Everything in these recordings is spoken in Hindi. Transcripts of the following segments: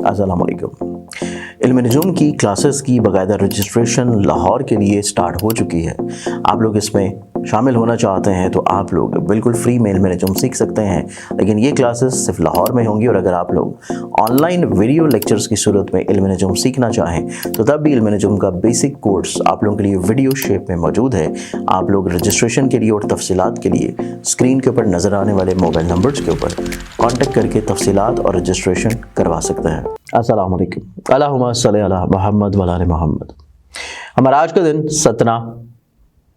अस्सलाम वालेकुम। इल्म नजूम की क्लासेस की बाकायदा रजिस्ट्रेशन लाहौर के लिए स्टार्ट हो चुकी है। आप लोग इसमें शामिल होना चाहते हैं तो आप लोग बिल्कुल फ्री में इल्म नजूम सीख सकते हैं, लेकिन ये क्लासेस सिर्फ लाहौर में होंगी। और अगर आप लोग ऑनलाइन वीडियो लेक्चर्स की सूरत में इल्म नजूम सीखना चाहें तो तब भी इल्म नजूम का बेसिक कोर्स आप लोगों के लिए वीडियो शेप में मौजूद है। आप लोग रजिस्ट्रेशन के लिए और तफसीलात के लिए स्क्रीन के ऊपर नज़र आने वाले मोबाइल नंबर्स के ऊपर कॉन्टेक्ट करके तफसीलात और रजिस्ट्रेशन करवा सकते हैं। अस्सलाम वालेकुम। अल्लाहुम्मा सल्ली अला मुहम्मद व आले मुहम्मद। हमारा आज का दिन 17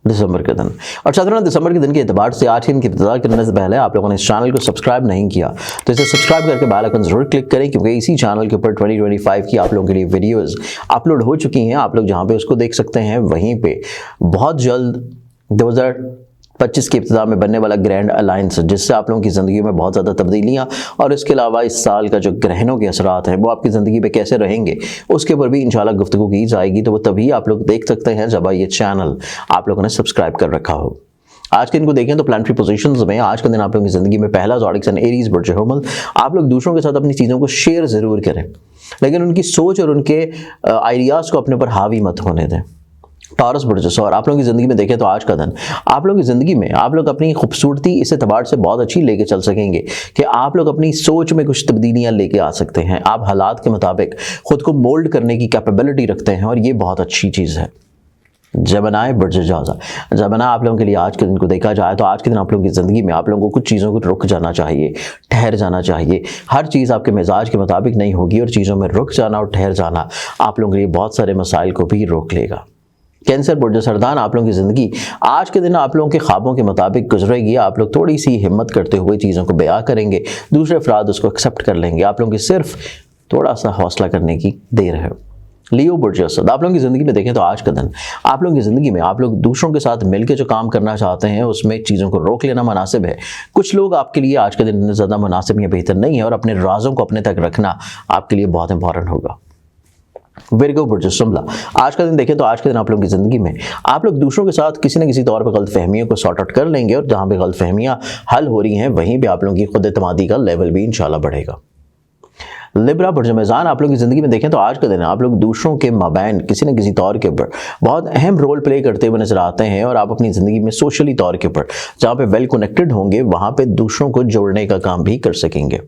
दिसंबर का दिन, और 17 दिसंबर के दिन के एतबार से आज दिन की इब्तिदा करने से पहले आप लोगों ने इस चैनल को सब्सक्राइब नहीं किया तो इसे सब्सक्राइब करके बेल आइकन जरूर क्लिक करें, क्योंकि इसी चैनल के ऊपर 2025 की आप लोगों के लिए वीडियोस अपलोड हो चुकी हैं। आप लोग जहां पे उसको देख सकते हैं वहीं पे बहुत जल्द 2025 की इब्तिदा में बनने वाला ग्रैंड अलायंस, जिससे आप लोगों की ज़िंदगी में बहुत ज़्यादा तब्दीलियाँ और इसके अलावा इस साल का जो ग्रहणों के असरात हैं वो आपकी ज़िंदगी पे कैसे रहेंगे उसके ऊपर भी इंशाल्लाह गुफ्तगू की जाएगी। तो वो तभी आप लोग देख सकते हैं जब ये चैनल आप लोगों ने सब्सक्राइब कर रखा हो। आज के दिन को देखें तो प्लानिटरी पोजीशंस में आज का दिन आप लोगों की ज़िंदगी में पहला ज़ोडिक सन एरीज बुर्ज हुमल। आप लोग दूसरों के साथ अपनी चीज़ों को शेयर ज़रूर करें, लेकिन उनकी सोच और उनके आइडियाज़ को अपने ऊपर हावी मत होने दें। टॉरस बुर्ज, और आप लोगों की ज़िंदगी में देखें तो आज का दिन आप लोगों की ज़िंदगी में आप लोग अपनी खूबसूरती इस एतबार से बहुत अच्छी लेके चल सकेंगे कि आप लोग अपनी सोच में कुछ तब्दीलियां लेके आ सकते हैं। आप हालात के मुताबिक खुद को मोल्ड करने की कैपेबिलिटी रखते हैं और ये बहुत अच्छी चीज़ है। जबनाए बुर्ज जाजा, जबना आप लोगों के लिए आज के दिन को देखा जाए तो आज के दिन आप लोगों की ज़िंदगी में आप लोगों को कुछ चीज़ों को रुक जाना चाहिए, ठहर जाना चाहिए। हर चीज़ आपके मिजाज के मुताबिक नहीं होगी और चीज़ों में रुक जाना और ठहर जाना आप लोगों के लिए बहुत सारे मसाइल को भी रोक लेगा। कैंसर बुर्ज सरदान, आप लोगों की ज़िंदगी आज के दिन आप लोगों के ख्वाबों के मुताबिक गुजरेगी। आप लोग थोड़ी सी हिम्मत करते हुए चीज़ों को बयां करेंगे, दूसरे अफराद उसको एक्सेप्ट कर लेंगे। आप लोगों की सिर्फ थोड़ा सा हौसला करने की देर है। लियो बुर्ज असद, आप लोगों की ज़िंदगी में देखें तो आज का दिन आप लोगों की ज़िंदगी में आप लोग दूसरों के साथ मिलकर जो काम करना चाहते हैं उसमें चीज़ों को रोक लेना मुनासिब है। कुछ लोग आपके लिए आज के दिन ज़्यादा मुनासिब या बेहतर नहीं है और अपने राजों को अपने तक रखना आपके लिए बहुत इंपॉर्टेंट होगा। विर्गो बुर्ज शुमला, आज का दिन देखें तो आज के दिन आप लोगों की ज़िंदगी में आप लोग दूसरों के साथ किसी न किसी तौर पर गलतफहमियों को सॉर्ट आउट कर लेंगे और जहां पे गलतफहमियां हल हो रही हैं वहीं पे आप लोगों की खुद एतमादी का लेवल भी इंशाल्लाह बढ़ेगा। लिब्रा बुर्ज मेज़ान, आप लोगों की ज़िंदगी में देखें तो आज का दिन आप लोग दूसरों के माबैन किसी न किसी तौर के ऊपर बहुत अहम रोल प्ले करते हुए नजर आते हैं और आप अपनी ज़िंदगी में सोशली तौर के ऊपर जहाँ पे वेल कनेक्टेड होंगे वहाँ पे दूसरों को जोड़ने का काम भी कर सकेंगे।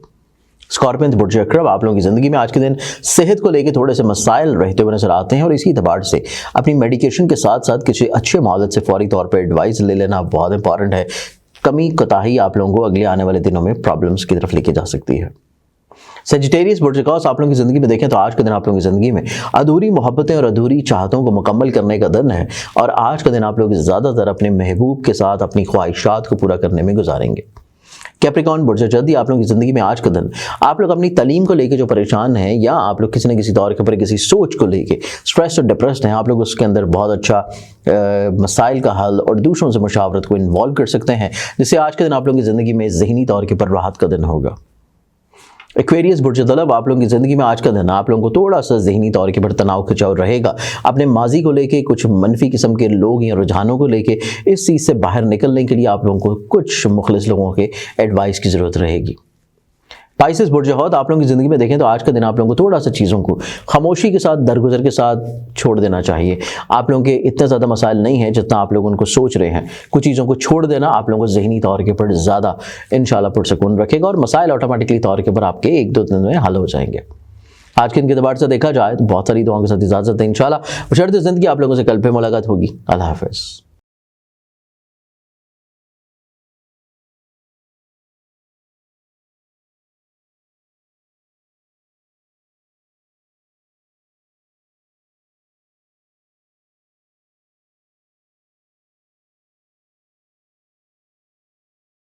स्कॉर्पियन बुर्ज अक्रब, आप लोगों की ज़िंदगी में आज के दिन सेहत को लेकर थोड़े से मसाइल रहते हुए नजर आते हैं और इसी एतबार से अपनी मेडिकेशन के साथ साथ किसी अच्छे मालिज से फौरी तौर पर एडवाइस ले लेना बहुत इंपॉर्टेंट है। कमी कोताही आप लोगों को अगले आने वाले दिनों में प्रॉब्लम्स की तरफ लेके जा सकती है। सेजिटेरियस बुर्ज कौस, आप लोगों की ज़िंदगी में देखें तो आज के दिन आप लोगों की ज़िंदगी में अधूरी मोहब्बतें और अधूरी चाहतों को मुकम्मल करने का दिन है और आज का दिन आप लोग ज़्यादातर अपने महबूब के साथ अपनी ख्वाहिशात को पूरा करने में गुजारेंगे। कैप्रिकॉर्न बुर्ज जल्दी, आप लोगों की ज़िंदगी में आज का दिन आप लोग अपनी तालीम को लेके जो परेशान हैं या आप लोग किसी न किसी तौर के ऊपर किसी सोच को लेके स्ट्रेस और डिप्रेस्ड हैं, आप लोग उसके अंदर बहुत अच्छा मसाइल का हल और दूसरों से मुशावरत को इन्वॉल्व कर सकते हैं, जिससे आज के दिन आप लोगों की ज़िंदगी में ज़हनी तौर के ऊपर राहत का दिन होगा। एक्वेरियस बुर्ज तलब, आप लोगों की ज़िंदगी में आज का दिन आप लोगों को थोड़ा सा ज़हनी तौर के ऊपर तनाव खिंचाव रहेगा। अपने माजी को लेके कुछ मनफी किस्म के लोग या रुझानों को लेके इस चीज़ से बाहर निकलने के लिए आप लोगों को कुछ मुखलिस लोगों के एडवाइस की ज़रूरत रहेगी। पाइसेस बुर्ज हौद, आप लोगों की ज़िंदगी में देखें तो आज का दिन आप लोगों को थोड़ा सा चीज़ों को खामोशी के साथ दरगुजर के साथ छोड़ देना चाहिए। आप लोगों के इतने ज़्यादा मसाइल नहीं हैं जितना आप लोग उनको सोच रहे हैं। कुछ चीज़ों को छोड़ देना आप लोगों को ज़हनी तौर के ऊपर ज़्यादा इंशाल्लाह पुरसकून रखेगा और मसाइल ऑटोमेटिकली तौर के ऊपर आपके 1-2 दिन में हल हो जाएंगे। आज के दिन के एतबार से देखा जाए तो बहुत सारी दुआओं के साथ इजाज़त है इंशाल्लाह। बशर्ते ज़िंदगी आप लोगों से कल पे मुलाकात होगी। अल्लाह हाफ़िज़।